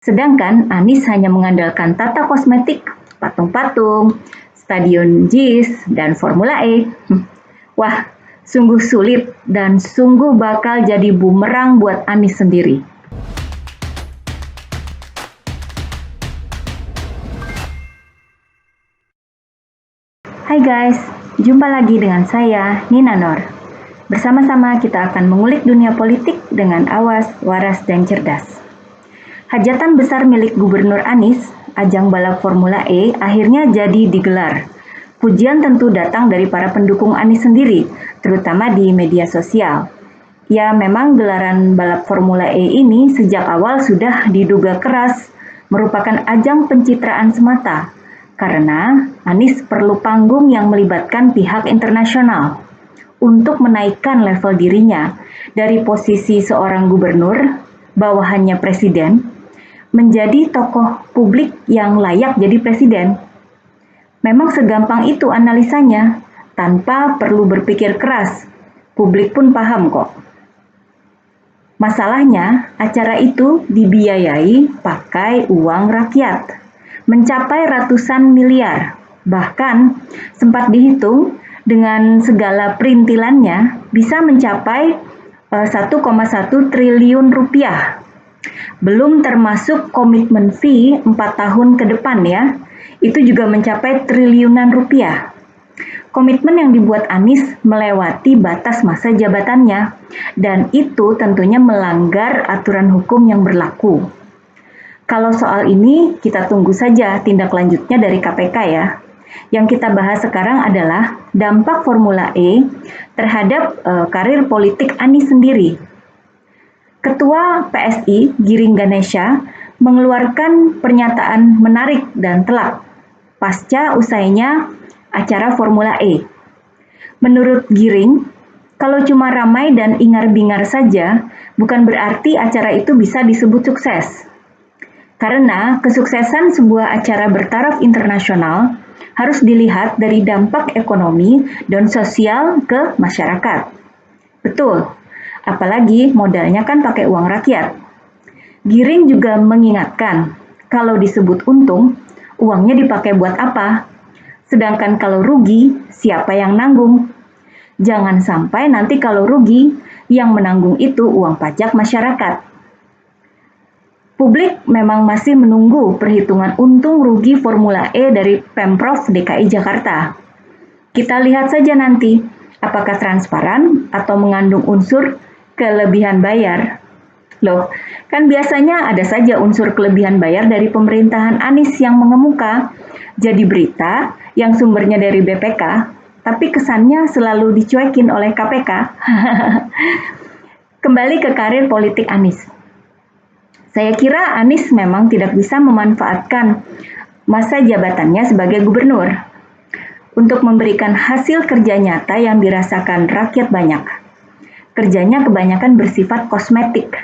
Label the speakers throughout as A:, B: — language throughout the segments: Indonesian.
A: Sedangkan Anies hanya mengandalkan tata kosmetik, patung-patung, stadion JIS, dan Formula E. Wah, sungguh sulit dan sungguh bakal jadi bumerang buat Anies sendiri. Hai guys, jumpa lagi dengan saya, Nina Nor. Bersama-sama kita akan mengulik dunia politik dengan awas, waras, dan cerdas. Hajatan besar milik Gubernur Anies, ajang balap Formula E, akhirnya jadi digelar. Pujian tentu datang dari para pendukung Anies sendiri, terutama di media sosial. Ya, memang gelaran balap Formula E ini sejak awal sudah diduga keras, merupakan ajang pencitraan semata, karena Anies perlu panggung yang melibatkan pihak internasional untuk menaikkan level dirinya dari posisi seorang gubernur, bawahannya presiden, menjadi tokoh publik yang layak jadi presiden. Memang segampang itu analisanya, tanpa perlu berpikir keras. Publik pun paham kok. Masalahnya, acara itu dibiayai pakai uang rakyat, mencapai ratusan miliar. Bahkan sempat dihitung dengan segala perintilannya bisa mencapai 1,1 triliun rupiah. Belum termasuk komitmen fee 4 tahun ke depan ya, itu juga mencapai triliunan rupiah. Komitmen yang dibuat Anies melewati batas masa jabatannya, dan itu tentunya melanggar aturan hukum yang berlaku. Kalau soal ini, kita tunggu saja tindak lanjutnya dari KPK ya. Yang kita bahas sekarang adalah dampak Formula E terhadap karir politik Anies sendiri. Ketua PSI, Giring Ganesha, mengeluarkan pernyataan menarik dan telak pasca usainya acara Formula E. Menurut Giring, kalau cuma ramai dan ingar-bingar saja, bukan berarti acara itu bisa disebut sukses. Karena kesuksesan sebuah acara bertaraf internasional harus dilihat dari dampak ekonomi dan sosial ke masyarakat. Betul, apalagi modalnya kan pakai uang rakyat. Giring juga mengingatkan, kalau disebut untung, uangnya dipakai buat apa? Sedangkan kalau rugi, siapa yang nanggung? Jangan sampai nanti kalau rugi, yang menanggung itu uang pajak masyarakat. Publik memang masih menunggu perhitungan untung rugi Formula E dari Pemprov DKI Jakarta. Kita lihat saja nanti, apakah transparan atau mengandung unsur kelebihan bayar. Loh, kan biasanya ada saja unsur kelebihan bayar dari pemerintahan Anies yang mengemuka. Jadi berita yang sumbernya dari BPK, tapi kesannya selalu dicuekin oleh KPK. Kembali ke karir politik Anies. Saya kira Anies memang tidak bisa memanfaatkan masa jabatannya sebagai gubernur untuk memberikan hasil kerja nyata yang dirasakan rakyat banyak. Kerjanya kebanyakan bersifat kosmetik.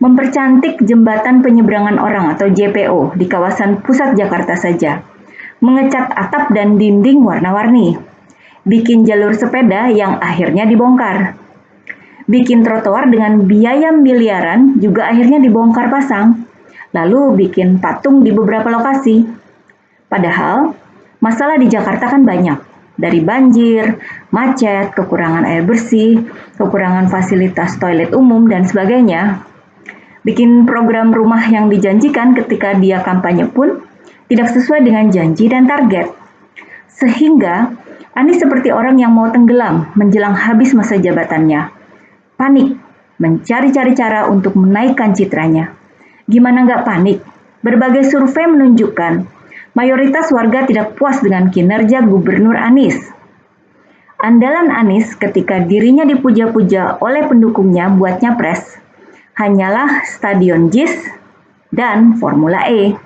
A: Mempercantik jembatan penyeberangan orang atau JPO di kawasan pusat Jakarta saja. Mengecat atap dan dinding warna-warni. Bikin jalur sepeda yang akhirnya dibongkar. Bikin trotoar dengan biaya miliaran juga akhirnya dibongkar pasang. Lalu bikin patung di beberapa lokasi. Padahal masalah di Jakarta kan banyak. Dari banjir, macet, kekurangan air bersih, kekurangan fasilitas toilet umum, dan sebagainya. Bikin program rumah yang dijanjikan ketika dia kampanye pun tidak sesuai dengan janji dan target. Sehingga Anies seperti orang yang mau tenggelam menjelang habis masa jabatannya. Panik, mencari-cari cara untuk menaikkan citranya. Gimana nggak panik? Berbagai survei menunjukkan mayoritas warga tidak puas dengan kinerja Gubernur Anies. Andalan Anies ketika dirinya dipuja-puja oleh pendukungnya buat nyapres hanyalah Stadion JIS dan Formula E.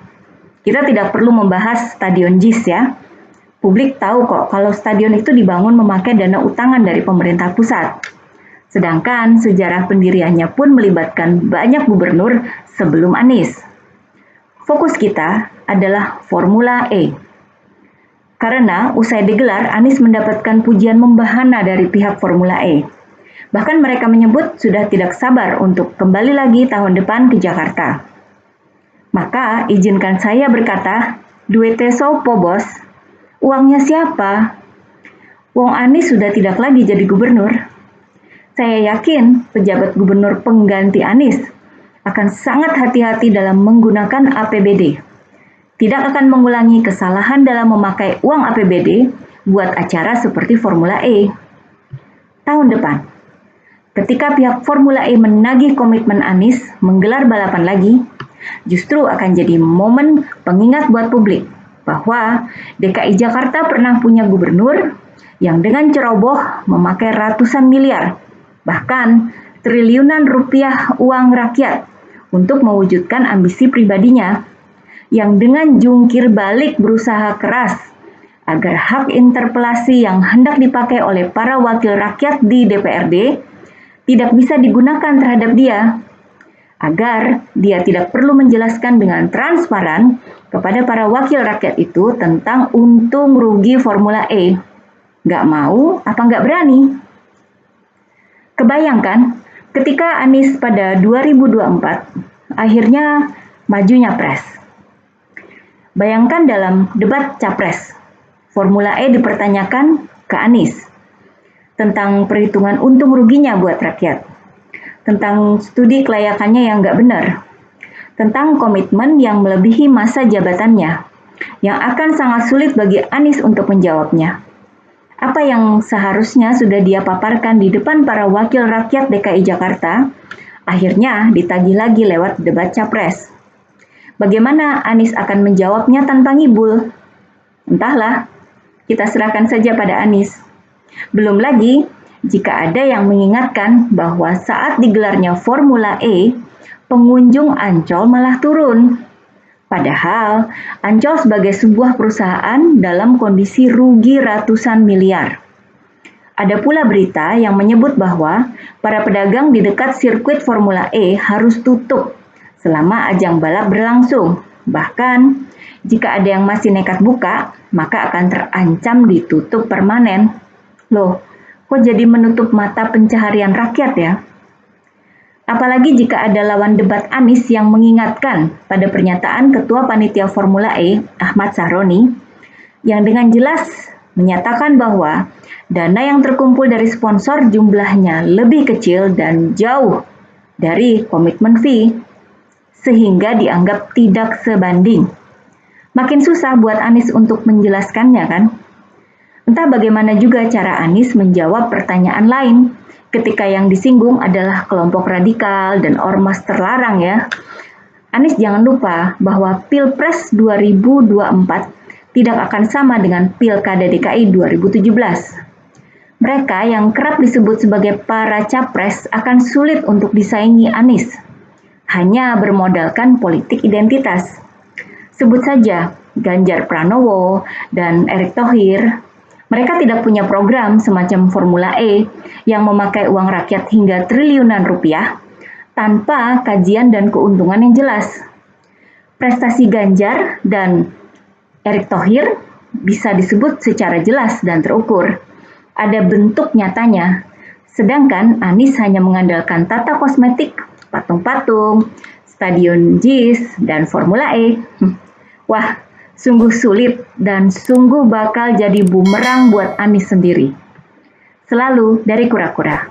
A: Kita tidak perlu membahas Stadion JIS ya. Publik tahu kok kalau stadion itu dibangun memakai dana utangan dari pemerintah pusat. Sedangkan sejarah pendiriannya pun melibatkan banyak gubernur sebelum Anies. Fokus kita adalah Formula E. Karena usai digelar, Anies mendapatkan pujian membahana dari pihak Formula E. Bahkan mereka menyebut sudah tidak sabar untuk kembali lagi tahun depan ke Jakarta. Maka izinkan saya berkata, duitnya sopo bos? Uangnya siapa? Wong Anies sudah tidak lagi jadi gubernur. Saya yakin pejabat gubernur pengganti Anies akan sangat hati-hati dalam menggunakan APBD. Tidak akan mengulangi kesalahan dalam memakai uang APBD buat acara seperti Formula E. Tahun depan, ketika pihak Formula E menagih komitmen Anies menggelar balapan lagi, justru akan jadi momen pengingat buat publik bahwa DKI Jakarta pernah punya gubernur yang dengan ceroboh memakai ratusan miliar, bahkan triliunan rupiah uang rakyat untuk mewujudkan ambisi pribadinya, yang dengan jungkir balik berusaha keras agar hak interpelasi yang hendak dipakai oleh para wakil rakyat di DPRD tidak bisa digunakan terhadap dia, agar dia tidak perlu menjelaskan dengan transparan kepada para wakil rakyat itu tentang untung rugi Formula E. Nggak mau apa nggak berani? Kebayangkan ketika Anies pada 2024 akhirnya maju nyapres. Bayangkan dalam debat capres, Formula E dipertanyakan ke Anies tentang perhitungan untung ruginya buat rakyat, tentang studi kelayakannya yang nggak benar, tentang komitmen yang melebihi masa jabatannya, yang akan sangat sulit bagi Anies untuk menjawabnya. Apa yang seharusnya sudah dia paparkan di depan para wakil rakyat DKI Jakarta, akhirnya ditagih lagi lewat debat capres. Bagaimana Anies akan menjawabnya tanpa ngibul? Entahlah, kita serahkan saja pada Anies. Belum lagi, jika ada yang mengingatkan bahwa saat digelarnya Formula E, pengunjung Ancol malah turun. Padahal, Ancol sebagai sebuah perusahaan dalam kondisi rugi ratusan miliar. Ada pula berita yang menyebut bahwa para pedagang di dekat sirkuit Formula E harus tutup selama ajang balap berlangsung. Bahkan, jika ada yang masih nekat buka, maka akan terancam ditutup permanen. Loh, kok jadi menutup mata pencaharian rakyat ya? Apalagi jika ada lawan debat Anies yang mengingatkan pada pernyataan Ketua Panitia Formula E, Ahmad Sahroni, yang dengan jelas menyatakan bahwa dana yang terkumpul dari sponsor jumlahnya lebih kecil dan jauh dari komitmen fee, sehingga dianggap tidak sebanding. Makin susah buat Anies untuk menjelaskannya kan? Entah bagaimana juga cara Anies menjawab pertanyaan lain ketika yang disinggung adalah kelompok radikal dan ormas terlarang ya. Anies jangan lupa bahwa Pilpres 2024 tidak akan sama dengan Pilkada DKI 2017. Mereka yang kerap disebut sebagai para capres akan sulit untuk disaingi Anies, hanya bermodalkan politik identitas. Sebut saja Ganjar Pranowo dan Erick Thohir. Mereka tidak punya program semacam Formula E yang memakai uang rakyat hingga triliunan rupiah tanpa kajian dan keuntungan yang jelas. Prestasi Ganjar dan Erick Thohir bisa disebut secara jelas dan terukur. Ada bentuk nyatanya, sedangkan Anies hanya mengandalkan tata kosmetik, patung-patung, stadion JIS, dan Formula E. Wah, sungguh sulit dan sungguh bakal jadi bumerang buat Anies sendiri. Selalu dari kura-kura.